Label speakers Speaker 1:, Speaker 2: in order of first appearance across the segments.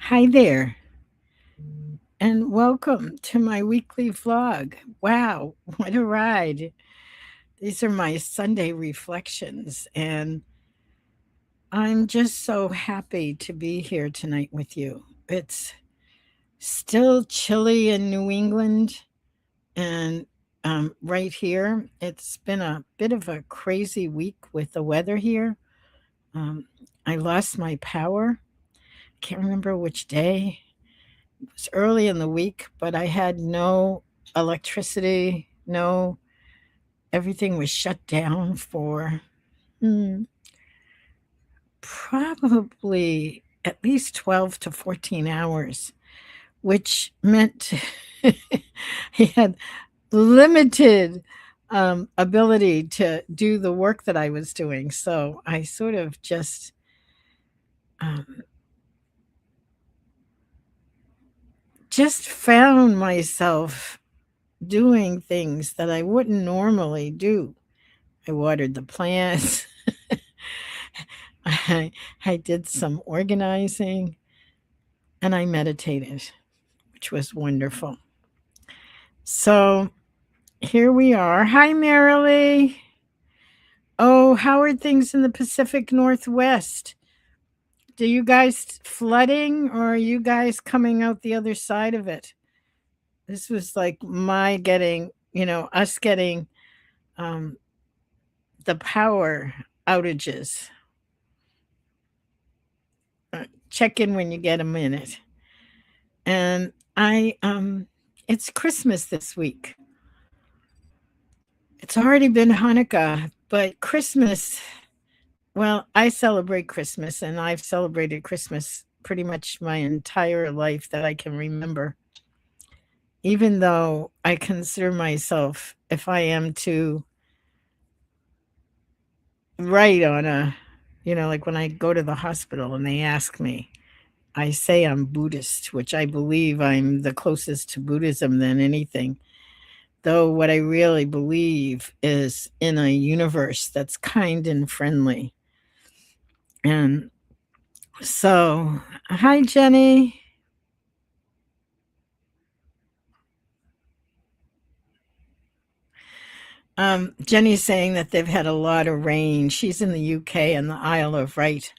Speaker 1: Hi there, and welcome to my weekly vlog. Wow, what a ride! These are my Sunday reflections, and I'm just so happy to be here tonight with you. It's still chilly in New England, and right here, it's been a bit of a crazy week with the weather here. Um, I lost my power. Can't remember which day. It was early in the week, but I had no electricity, no, everything was shut down for hmm, probably at least 12 to 14 hours, which meant he had limited ability to do the work that I was doing. So I sort of um, just found myself doing things that I wouldn't normally do. I watered the plants. I, I did some organizing and I meditated, which was wonderful. So here we are. Hi, Marilee. Oh, how are things in the Pacific Northwest? Do you guys flooding or are you guys coming out the other side of it? This was like my getting, us getting um, the power outages. Check in when you get a minute. And it's Christmas this week. It's already been Hanukkah, but Christmas, well, I celebrate Christmas and I've celebrated Christmas pretty much my entire life that I can remember. Even though I consider myself, if I am to write on like when I go to the hospital and they ask me, I say I'm Buddhist, which I believe I'm the closest to Buddhism than anything. Though what I really believe is in a universe that's kind and friendly. And so, hi, Jenny. Jenny's saying that they've had a lot of rain. She's in the UK and the Isle of Wight.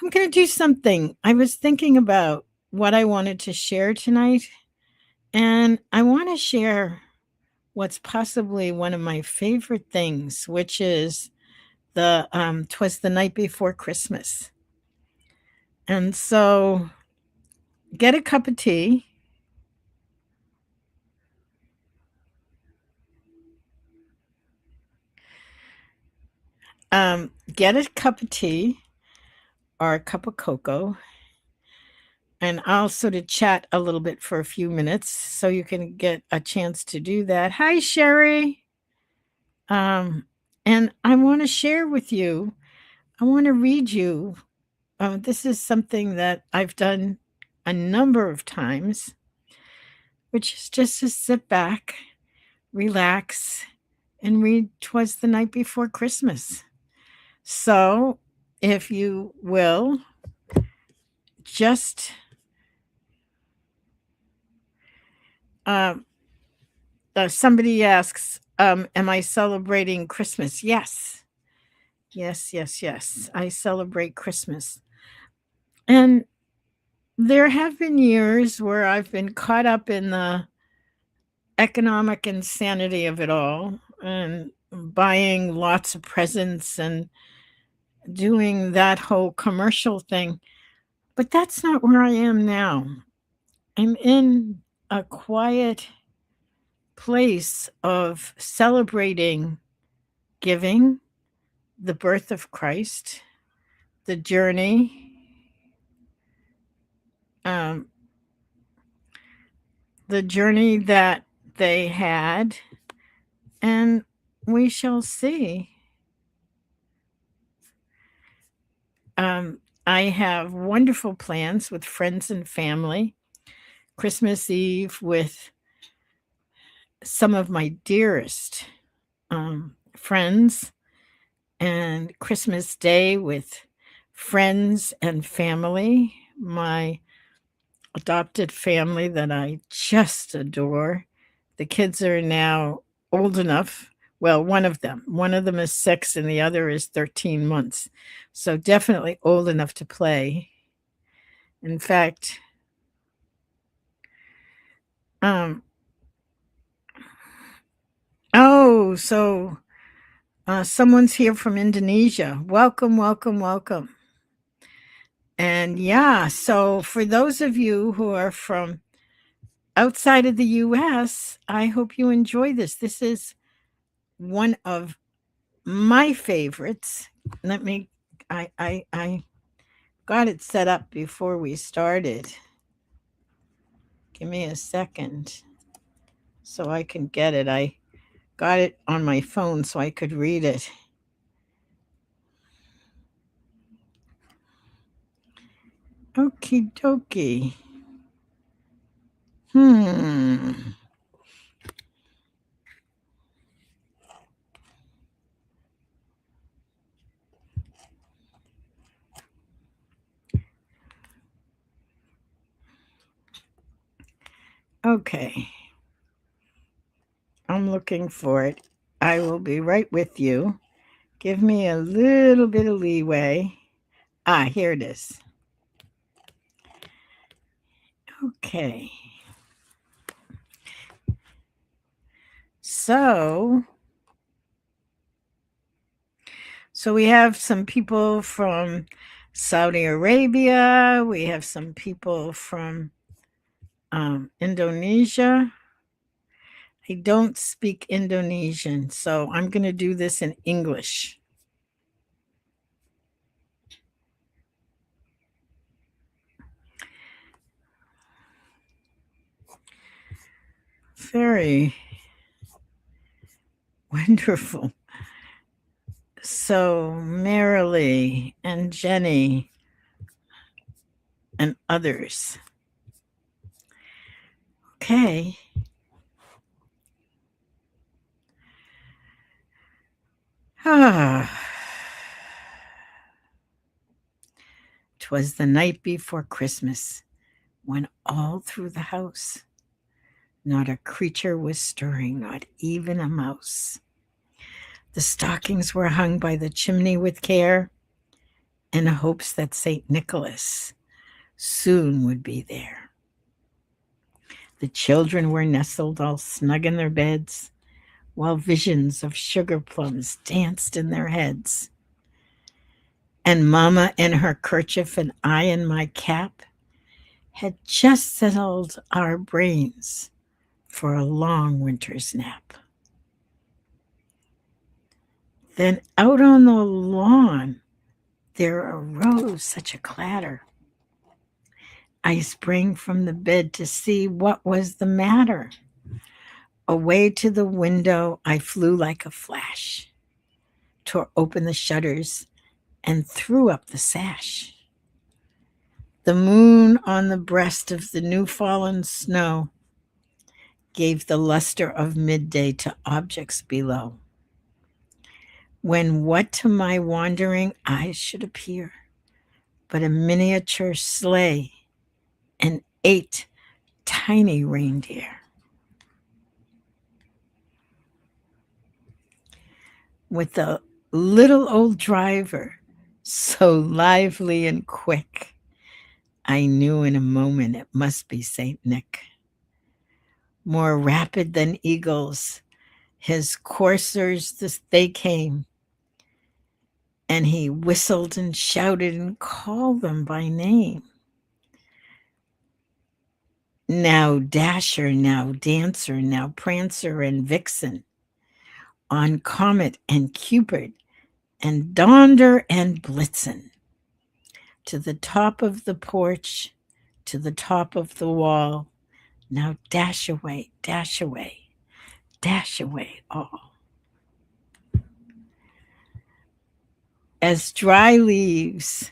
Speaker 1: I'm going to do something. I was thinking about what I wanted to share tonight, and I want to share what's possibly one of my favorite things, which is "'Twas the Night Before Christmas." And so get a cup of tea. Get a cup of tea or a cup of cocoa, and I'll sort of chat a little bit for a few minutes so you can get a chance to do that. Hi, Sherry. Um, and I want to share with you, I want to read you. This is something that I've done a number of times, which is just to sit back, relax, and read "'Twas the Night Before Christmas." So, if you will, just um, somebody asks, am I celebrating Christmas? Yes. Yes, yes, yes. I celebrate Christmas. And there have been years where I've been caught up in the economic insanity of it all and buying lots of presents and doing that whole commercial thing. But that's not where I am now. I'm in a quiet place of celebrating giving, the birth of Christ, the journey, um, the journey that they had, and we shall see. I have wonderful plans with friends and family. Christmas Eve with some of my dearest friends, and Christmas Day with friends and family. My adopted family that I just adore. The kids are now old enough. Well, one of them is 6 and the other is 13 months. So definitely old enough to play. In fact, um oh, so someone's here from Indonesia. Welcome, welcome, welcome. And yeah, so for those of you who are from outside of the US, I hope you enjoy this. This is one of my favorites. Let me I got it set up before we started. Give me a second so I can get it. I got it on my phone so I could read it. Okie dokie. Hmm. Okay. I'm looking for it. I will be right with you. Give me a little bit of leeway. Ah, here it is. Okay. So we have some people from Saudi Arabia. We have some people from Indonesia. I don't speak Indonesian, so I'm going to do this in English. Very wonderful. So, Marilee and Jenny and others. Okay. Ah. 'Twas the night before Christmas, when all through the house not a creature was stirring, not even a mouse. The stockings were hung by the chimney with care, in hopes that St. Nicholas soon would be there. The children were nestled all snug in their beds, while visions of sugar plums danced in their heads. And Mamma in her kerchief and I in my cap had just settled our brains for a long winter's nap. Then out on the lawn there arose such a clatter. I sprang from the bed to see what was the matter. Away to the window I flew like a flash, tore open the shutters, and threw up the sash. The moon on the breast of the new fallen snow gave the luster of midday to objects below. When what to my wandering eyes should appear but a miniature sleigh and 8 tiny reindeer. With a little old driver, so lively and quick, I knew in a moment it must be Saint Nick. More rapid than eagles, his coursers they came, and he whistled and shouted and called them by name. Now Dasher, now Dancer, now Prancer and Vixen, on Comet and Cupid, and Donder and Blitzen, to the top of the porch, to the top of the wall. Now dash away, dash away, dash away all. As dry leaves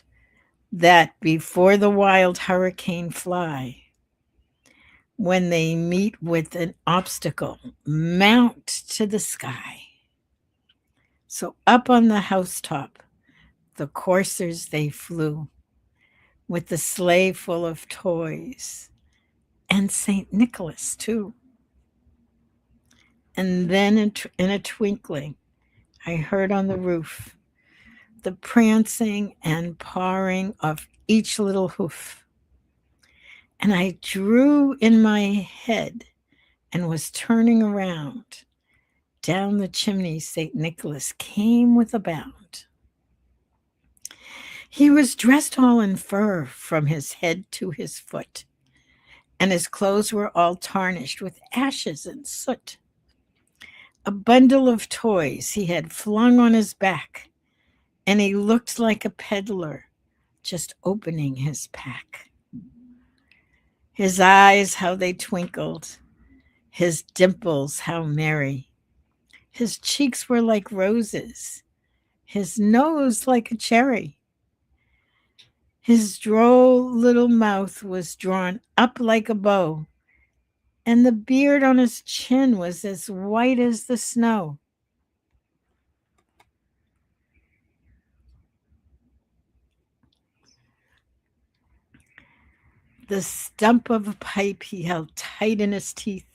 Speaker 1: that before the wild hurricane fly, when they meet with an obstacle, mount to the sky. So up on the housetop, the coursers they flew, with the sleigh full of toys, and St. Nicholas, too. And then in a twinkling, I heard on the roof the prancing and pawing of each little hoof. And I drew in my head and was turning around. Down the chimney, St. Nicholas came with a bound. He was dressed all in fur from his head to his foot, and his clothes were all tarnished with ashes and soot. A bundle of toys he had flung on his back, and he looked like a peddler just opening his pack. His eyes, how they twinkled, his dimples, how merry. His cheeks were like roses, his nose like a cherry. His droll little mouth was drawn up like a bow, and the beard on his chin was as white as the snow. The stump of a pipe he held tight in his teeth,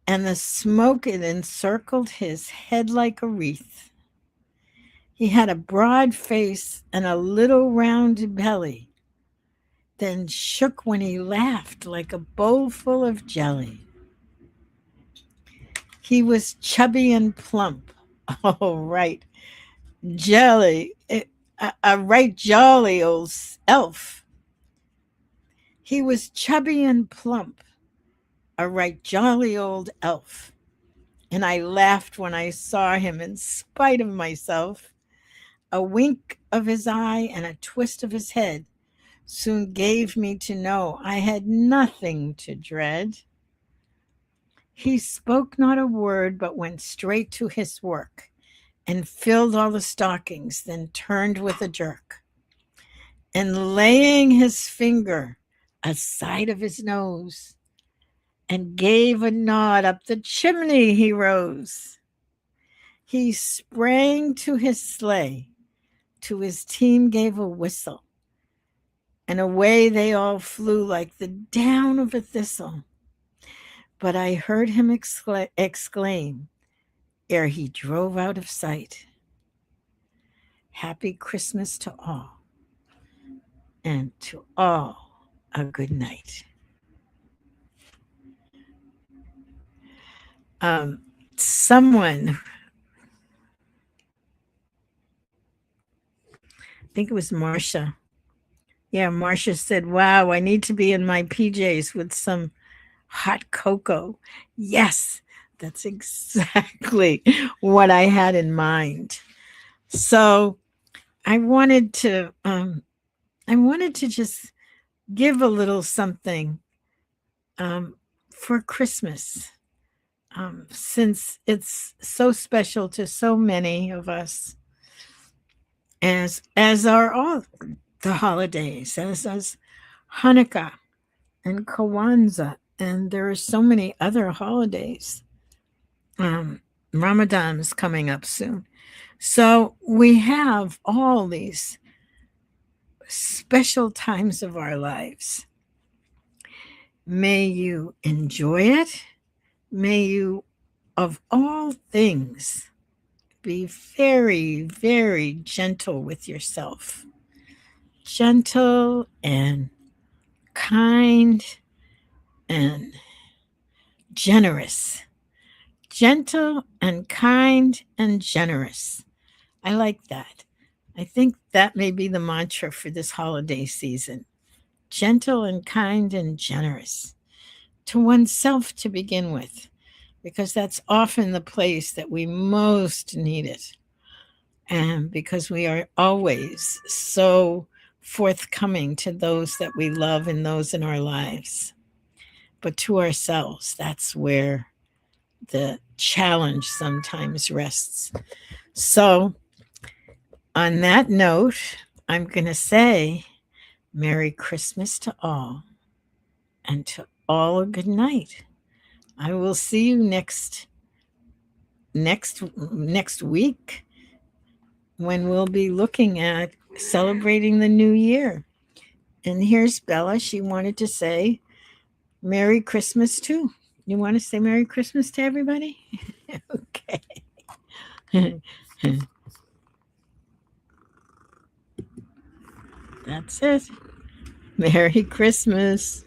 Speaker 1: and the smoke it encircled his head like a wreath. He had a broad face and a little round belly, then shook when he laughed like a bowl full of jelly. He was chubby and plump. Oh, right, jelly, a right jolly old elf. He was chubby and plump, a right jolly old elf. And I laughed when I saw him in spite of myself. A wink of his eye and a twist of his head soon gave me to know I had nothing to dread. He spoke not a word, but went straight to his work and filled all the stockings, then turned with a jerk. And laying his finger aside of his nose, and gave a nod up the chimney he rose. He sprang to his sleigh, to his team gave a whistle, and away they all flew like the down of a thistle. But I heard him exclaim, ere he drove out of sight, Happy Christmas to all, and to all a good night. Someone, I think it was Marcia. Yeah, Marcia said, wow, I need to be in my PJs with some hot cocoa. Yes, that's exactly what I had in mind. So I wanted to just give a little something for Christmas, since it's so special to so many of us, as are all the holidays, as Hanukkah and Kwanzaa, and there are so many other holidays. Ramadan is coming up soon. So we have all these special times of our lives. May you enjoy it. May you, of all things, be very, very gentle with yourself. Gentle and kind and generous. Gentle and kind and generous. I like that. I think that may be the mantra for this holiday season. Gentle and kind and generous to oneself to begin with, because that's often the place that we most need it. And because we are always so forthcoming to those that we love and those in our lives. But to ourselves, that's where the challenge sometimes rests. So, on that note, I'm going to say Merry Christmas to all, and to all a good night. I will see you next week, when we'll be looking at celebrating the new year. And here's Bella. She wanted to say Merry Christmas too. You want to say Merry Christmas to everybody? Okay. That's it. Merry Christmas.